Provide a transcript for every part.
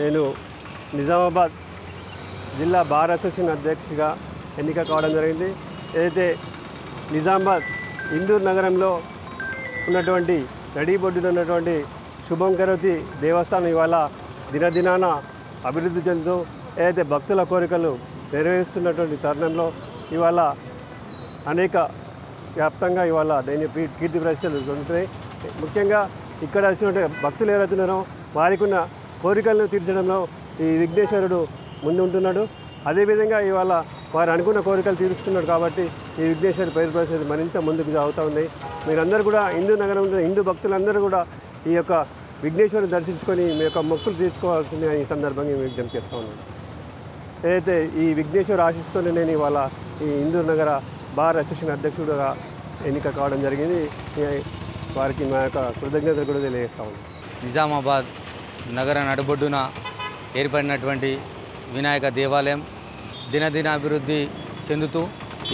నేను నిజామాబాద్ జిల్లా bar association అధ్యక్షుడిగా ఎన్నిక కావడం జరిగింది. ఏదైతే నిజామాబాద్ ఇందూర్ నగరంలో ఉన్నటువంటి నడిబొడ్డున ఉన్నటువంటి శుభం కరోతి దేవస్థానం ఇవాళ దినదినాన అభివృద్ధి చెందుతూ ఏదైతే భక్తుల కోరికలు నెరవేరుస్తున్నటువంటి తరుణంలో ఇవాళ అనేక వ్యాప్తంగా ఇవాళ దైన్య కీర్తి ప్రతిష్టలు జరుగుతున్నాయి. ముఖ్యంగా ఇక్కడ వచ్చినటువంటి భక్తులు ఎవరైతున్నారో వారికి ఉన్న కోరికలను తీర్చడంలో ఈ విఘ్నేశ్వరుడు ముందు ఉంటున్నాడు. అదేవిధంగా ఇవాళ వారు అనుకున్న కోరికలు తీరుస్తున్నాడు కాబట్టి ఈ విఘ్నేశ్వరుడు పేరు ప్రసిద్ధి మరింత ముందుకు సాగుతూ ఉంది. మీరందరూ కూడా హిందూ నగరంలో హిందూ భక్తులందరూ కూడా ఈ యొక్క విఘ్నేశ్వరుని దర్శించుకొని మీ యొక్క మొక్కులు తీర్చుకోవాల్సింది ఈ సందర్భంగా విజ్ఞప్తి చేస్తూ ఉన్నాను. ఏదైతే ఈ విఘ్నేశ్వరు ఆశిస్తూనే నేను ఇవాళ ఈ ఇందూర్ నగర బార్ అసోసియేషన్ అధ్యక్షుడుగా ఎన్నిక కావడం జరిగింది. వారికి మా యొక్క కృతజ్ఞతలు కూడా తెలియజేస్తా ఉన్నాను. నిజామాబాద్ నగర నడుబొడ్డున ఏర్పడినటువంటి వినాయక దేవాలయం దినదినాభివృద్ధి చెందుతూ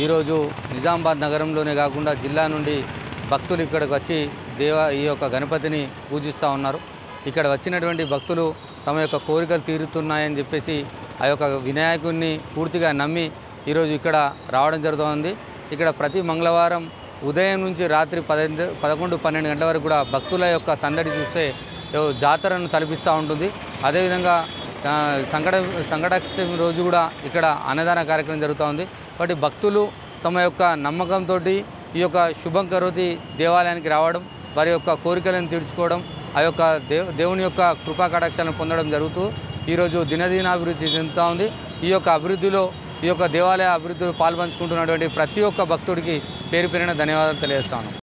ఈరోజు నిజామాబాద్ నగరంలోనే కాకుండా జిల్లా నుండి భక్తులు ఇక్కడికి వచ్చి ఈ యొక్క గణపతిని పూజిస్తూ ఉన్నారు. ఇక్కడ వచ్చినటువంటి భక్తులు తమ యొక్క కోరికలు తీరుతున్నాయని చెప్పేసి ఆ యొక్క వినాయకుడిని పూర్తిగా నమ్మి ఈరోజు ఇక్కడ రావడం జరుగుతుంది. ఇక్కడ ప్రతి మంగళవారం ఉదయం నుంచి రాత్రి 11-12 గంటల వరకు కూడా భక్తుల యొక్క సందడి చూస్తే జాతరను తలపిస్తూ ఉంటుంది. అదేవిధంగా సంకటాష్టమి రోజు కూడా ఇక్కడ అన్నదాన కార్యక్రమం జరుగుతూ ఉంది. కాబట్టి భక్తులు తమ యొక్క నమ్మకంతో ఈ యొక్క శుభం కరోతి దేవాలయానికి రావడం, వారి యొక్క కోరికలను తీర్చుకోవడం, ఆ యొక్క దేవుని యొక్క కృపా కటాక్షాలను పొందడం జరుగుతూ ఈరోజు దినదినాభివృద్ధి చెందుతూ ఉంది. ఈ యొక్క అభివృద్ధిలో ఈ యొక్క దేవాలయ అభివృద్ధిలో పాల్పంచుకుంటున్నటువంటి ప్రతి ఒక్క భక్తుడికి పేరు పేరున ధన్యవాదాలు తెలియజేస్తాను.